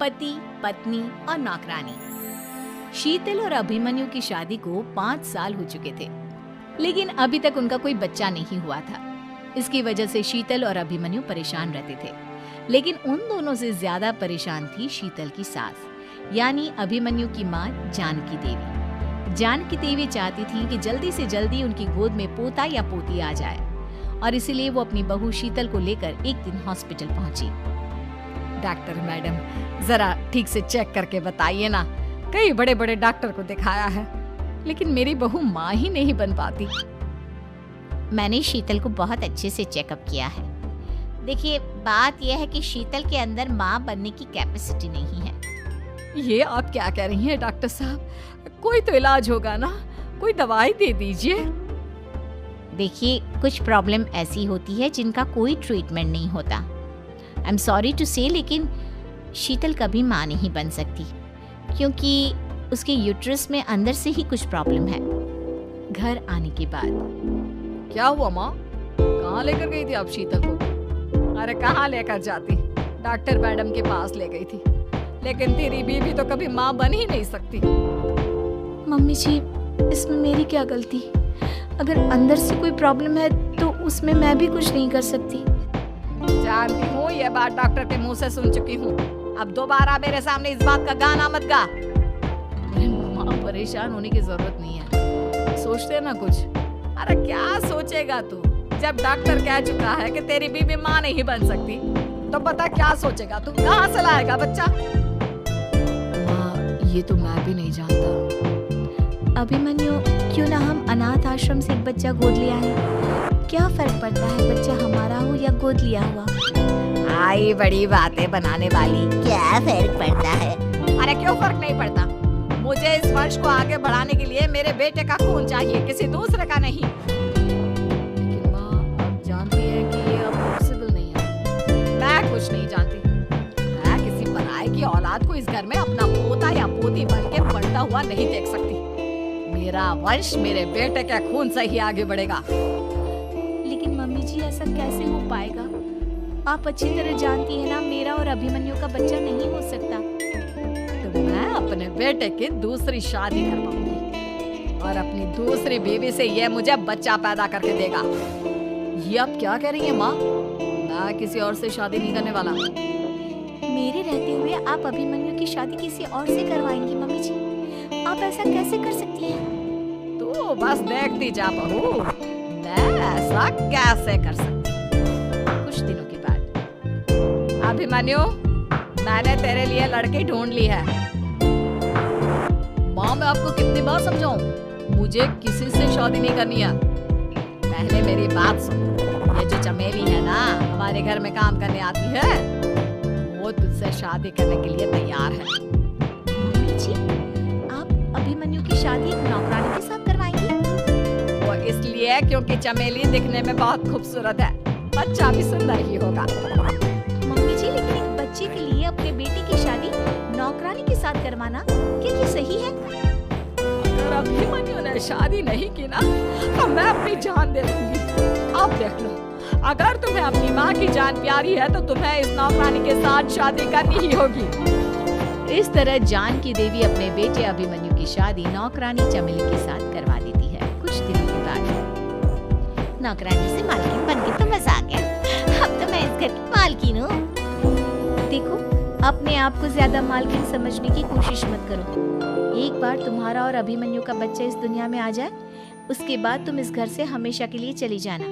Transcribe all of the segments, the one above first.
पति, पत्नी और नौकरानी। शीतल और अभिमन्यु की शादी को 5 साल हो चुके थे, लेकिन अभी तक उनका कोई बच्चा नहीं हुआ था। इसकी वजह से शीतल और अभिमन्यु परेशान रहते थे, लेकिन उन दोनों से ज्यादा परेशान थी शीतल की सास, यानी अभिमन्यु की माँ जानकी देवी। जानकी देवी चाहती थी कि जल्दी से जल्दी उनकी गोद में पोता या पोती आ जाए, और इसीलिए वो अपनी बहू शीतल को लेकर एक दिन हॉस्पिटल पहुंची। डॉक्टर मैडम, जरा ठीक से चेक करके बताइए ना। कई बड़े बड़े डॉक्टर को दिखाया है, लेकिन मेरी बहू माँ ही नहीं बन पाती। मैंने शीतल को बहुत अच्छे से चेकअप किया है। देखिए, बात यह है कि शीतल के अंदर माँ बनने की कैपेसिटी नहीं है। ये आप क्या कह रही हैं डॉक्टर साहब? कोई तो इलाज होगा ना, कोई दवाई दे दीजिए। देखिए, कुछ प्रॉब्लम ऐसी होती है जिनका कोई ट्रीटमेंट नहीं होता। आई एम सॉरी टू से, लेकिन शीतल कभी माँ नहीं बन सकती, क्योंकि उसके यूट्रस में अंदर से ही कुछ प्रॉब्लम है। घर आने के बाद क्या हुआ माँ? कहाँ लेकर गई थी आप शीतल को? अरे कहाँ लेकर जाती, डॉक्टर मैडम के पास ले गई थी, लेकिन तेरी बीवी तो कभी माँ बन ही नहीं सकती। मम्मी जी, इसमें मेरी क्या गलती? अगर अंदर से कोई प्रॉब्लम है तो उसमें मैं भी कुछ नहीं कर सकती। जानती हूँ, ये बात डॉक्टर के मुंह से सुन चुकी हूँ। अब दोबारा मेरे सामने इस बात का गाना मत गा। माँ, परेशान होने की जरूरत नहीं है, सोचते ना कुछ। अरे क्या सोचेगा तू? जब डॉक्टर कह चुका है कि तेरी बीवी माँ नहीं बन सकती, तो पता क्या सोचेगा तू? कहाँ से लाएगा बच्चा? माँ, ये तो मैं भी नहीं जानता। अभिमन्यु, क्यों ना हम अनाथ आश्रम से एक बच्चा गोद ले आए? क्या फर्क पड़ता है बच्चा हमारा हो या गोद लिया हुआ? आई बड़ी बातें बनाने वाली। क्या फर्क पड़ता है? अरे क्यों फर्क नहीं पड़ता? मुझे इस वंश को आगे बढ़ाने के लिए मेरे बेटे का खून चाहिए, किसी दूसरे का नहीं। लेकिन माँ, आप जानती हैं कि ये अब पॉसिबल नहीं है। मैं कुछ नहीं जानती। मैं किसी पराये की औलाद को इस घर में अपना पोता या पोती बन के बढ़ता हुआ नहीं देख सकती। मेरा वंश मेरे बेटे के खून से ही आगे बढ़ेगा। लेकिन मम्मी जी, ऐसा कैसे हो पाएगा? आप अच्छी तरह जानती है ना, मेरा और अभिमन्यु का बच्चा नहीं हो सकता। तो मैं अपने बेटे की दूसरी शादी करवाऊंगी और अपनी दूसरी बीवी से ये मुझे बच्चा पैदा करके देगा। ये आप क्या कह रही हैं माँ? मैं किसी और से शादी नहीं करने वाला। मेरे रहते हुए आप अभिमन्यु की शादी किसी और से करवाएंगी? मम्मी जी, आप ऐसा कैसे कर सकती हैं? तू बस देखती जा बहू, मैं ऐसा कैसे कर सकती। कुछ दिनों के बाद, अभिमन्यु, मैंने तेरे लिए लड़की ढूंढ ली है। माँ, मैं आपको कितनी बार समझाऊं? मुझे किसी से शादी नहीं करनी है। पहले मेरी बात सुन। ये जो चमेली है ना, हमारे घर में काम करने आती है, वो तुझसे शादी करने के लिए तैयार है। मम्मी जी, आप अभिमन्यु की शादी एक नौकरानी के साथ करवाएंगी? वो इसलिए क्योंकि चमेली दिखने में बहुत खूबसूरत है, बच्चा भी सुंदर ही होगा। मम्मी जी, लेकिन एक बच्चे के लिए अपने बेटे की शादी नौकरानी के साथ करवाना क्या ये सही है? अगर अभिमन्यु ने शादी नहीं की ना, तो मैं अपनी जान दे दूंगी। अब देख लो, अगर तुम्हें अपनी माँ की जान प्यारी है तो तुम्हें इस नौकरानी के साथ शादी करनी ही होगी। इस तरह जानकी देवी अपने बेटे अभिमन्यु की शादी नौकरानी चमेली के साथ करवा देती है। कुछ दिनों के बाद, नौकरानी से मालकिन बन के तो मजा आ गया। अब तो मैं इस घर की मालकिन हूँ। देखो, अपने आप को ज्यादा मालकिन समझने की कोशिश मत करो। एक बार तुम्हारा और अभिमन्यु का बच्चा इस दुनिया में आ जाए, उसके बाद तुम इस घर से हमेशा के लिए चली जाना।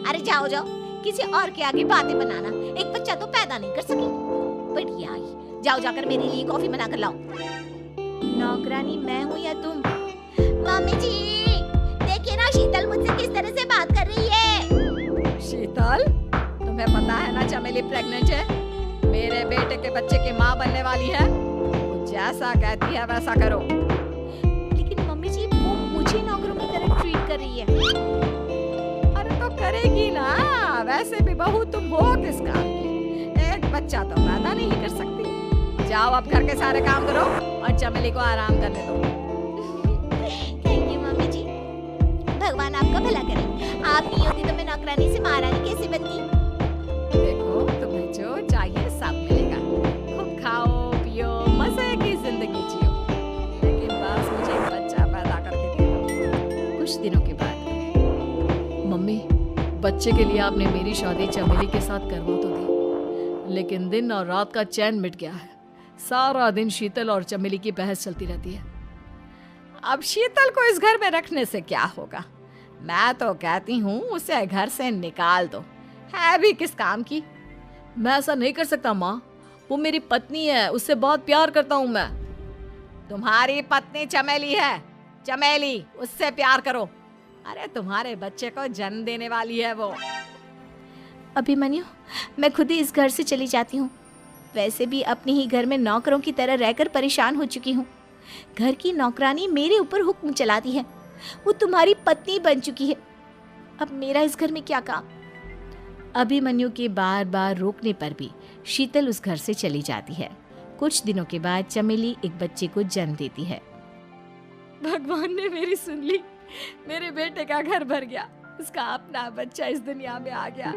अरे जाओ जाओ, किसी और के आगे बातें बनाना। एक बच्चा तो पैदा नहीं कर सकी। बढ़िया आई, जाओ जाकर मेरे लिए कॉफी बना कर लाओ। नौकरानी मैं हूँ या तुम? मम्मी जी, देखिए ना शीतल मुझसे किस तरह से बात कर रही है। शीतल, तुम्हें पता है ना चमेली प्रेग्नेंट है, मेरे बेटे के बच्चे की माँ बनने वाली है। वो जैसा कहती है वैसा करो। लेकिन मम्मी जी, वो मुझे नौकरों की तरह ट्रीट कर रही है। अरे तो करेगी ना, वैसे भी बहू तुम हो किस काम की? एक बच्चा तो पैदा नहीं कर सकती। जाओ अब घर के सारे काम करो और चमेली को आराम करने दो। थैंक यू मम्मी जी, भगवान आपका भला करे। आप नहीं होती तो मैं नौकरानी से महारानी कैसे बनती? देखो, तुम्हें जो चाहिए सब मिलेगा। खूब खाओ दिनों के बाद। मम्मी, बच्चे के लिए आपने मेरी शादी चमेली के साथ करवा तो दी, लेकिन दिन और रात का चैन मिट गया है। सारा दिन शीतल और चमेली की बहस चलती रहती है। अब शीतल को इस घर में रखने से क्या होगा? मैं तो कहती हूँ उसे घर से निकाल दो, है भी किस काम की। मैं ऐसा नहीं कर सकता माँ, वो मेरी पत्नी है, उससे बहुत प्यार करता हूँ मैं। तुम्हारी पत्नी चमेली है, चमेली, उससे प्यार करो। अरे तुम्हारे बच्चे को जन्म देने वाली है वो। अभिमन्यु, मैं खुद ही इस घर से चली जाती हूँ। वैसे भी अपने ही घर में नौकरों की तरह रहकर परेशान हो चुकी हूँ। घर की नौकरानी मेरे ऊपर हुक्म चलाती है, वो तुम्हारी पत्नी बन चुकी है। अब मेरा इस घर में क्या काम? अभिमन्यु के बार बार रोकने पर भी शीतल उस घर से चली जाती है। कुछ दिनों के बाद चमेली एक बच्चे को जन्म देती है। भगवान ने मेरी सुन ली, मेरे बेटे का घर भर गया, उसका अपना बच्चा इस दुनिया में आ गया।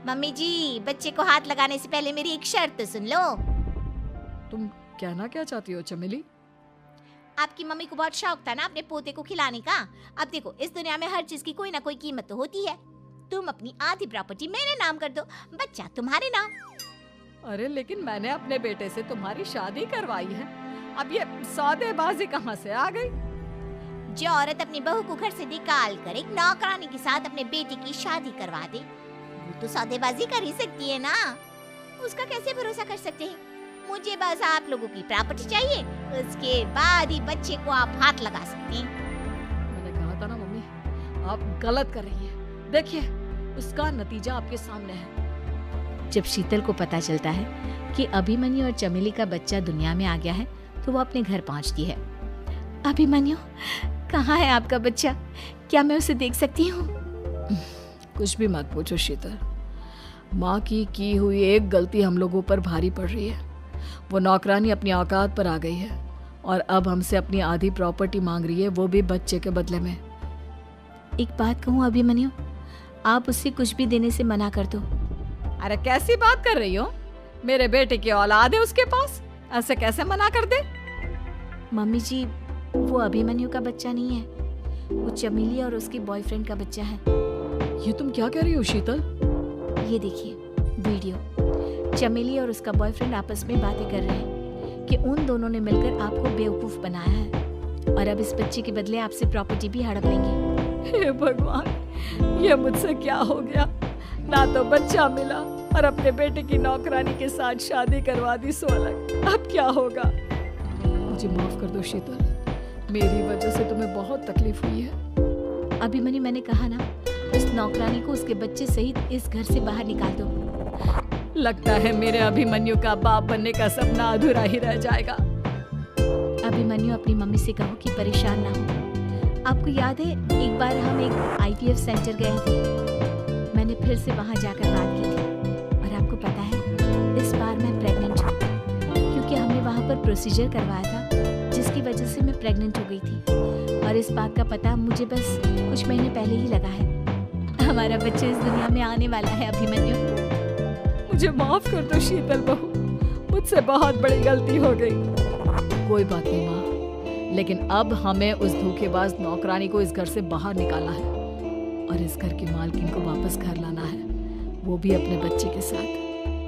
मम्मी जी, बच्चे को हाथ लगाने से पहले मेरी एक शर्त तो सुन लो। तुम कहना क्या चाहती हो चमेली? आपकी मम्मी को बहुत शौक था ना अपने पोते को खिलाने का। अब देखो, इस दुनिया में हर चीज की कोई ना कोई कीमत तो होती है। तुम अपनी आधी प्रॉपर्टी मेरे नाम कर दो, बच्चा तुम्हारे नाम। अरे लेकिन मैंने अपने बेटे से तुम्हारी शादी करवाई है, अब ये सौदेबाजी कहाँ से आ गई? जो औरत अपनी बहू को घर से निकाल कर एक नौकरानी के साथ अपने बेटे की शादी करवा दे, वो तो सौदेबाजी कर ही सकती है ना। उसका कैसे भरोसा कर सकते हैं? मुझे बस आप लोगों की प्रॉपर्टी चाहिए, उसके बाद ही बच्चे को आप हाथ लगा सकते हैं। मैंने कहा था ना मम्मी, आप गलत कर रही हैं। देखिए, उसका नतीजा आपके सामने है। जब शीतल को पता चलता है कि अभिमन्यु और चमेली का बच्चा दुनिया में आ गया है, तो वो अपने घर पहुंचती है। अभिमन्यु, कहाँ है आपका बच्चा? क्या मैं उसे देख सकती हूँ? कुछ भी मत पूछो शीतल, माँ की हुई एक गलती हम लोगों पर भारी पड़ रही है। वो नौकरानी अपनी औकात पर आ गई है और अब हमसे अपनी आधी प्रॉपर्टी मांग रही है, वो भी बच्चे के बदले में। एक बात कहूँ अभिमन्यु, आप उससे कुछ भी देने से मना कर दो। अरे कैसी बात कर रही हो? मेरे बेटे की औलाद है उसके पास, ऐसे कैसे मना कर दे? मम्मी जी, वो अभिमन्यु का बच्चा नहीं है, वो चमेली और उसके बॉयफ्रेंड का बच्चा है। ये तुम क्या कह रही हो शीतल? ये देखिए वीडियो। चमेली और उसका बॉयफ्रेंड आपस में बातें कर रहे हैं कि उन दोनों ने मिलकर आपको बेवकूफ बनाया है और अब इस बच्चे के बदले आपसे प्रॉपर्टी भी हड़प लेंगे। हे भगवान, ये मुझसे क्या हो गया? ना तो बच्चा मिला और अपने बेटे की नौकरानी के साथ शादी करवा दी, सो अलग। अब क्या होगा? मुझे माफ कर दो शीतल, मेरी वजह से तुम्हें बहुत तकलीफ हुई है। अभिमन्यु, मैंने कहा ना, उस नौकरानी को उसके बच्चे सहित इस घर से बाहर निकाल दो। लगता है मेरे अभिमन्यु का बाप बनने का सपना अधूरा ही रह जाएगा। अभिमन्यु, अपनी मम्मी से कहो कि परेशान ना हो। आपको याद है एक बार हम एक IVF सेंटर गए थे, मैंने फिर से वहां जाकर बात की थी और आपको पता है इस बार मैं प्रेग्नेंट हूँ, क्योंकि हमने वहां पर प्रोसीजर करवाया था जिसकी वजह से मैं प्रेग्नेंट हो गई थी और इस बात का पता मुझे बस कुछ महीने पहले ही लगा है। हमारा बच्चा इस दुनिया में आने वाला है अभिमन्यु। मुझे माफ कर दो शीतल बहू, मुझसे बहुत बड़ी गलती हो गई। कोई बात नहीं माँ, लेकिन अब हमें उस धोखेबाज नौकरानी को इस घर से बाहर निकालना है और इस घर की मालकिन को वापस घर लाना है, वो भी अपने बच्चे के साथ।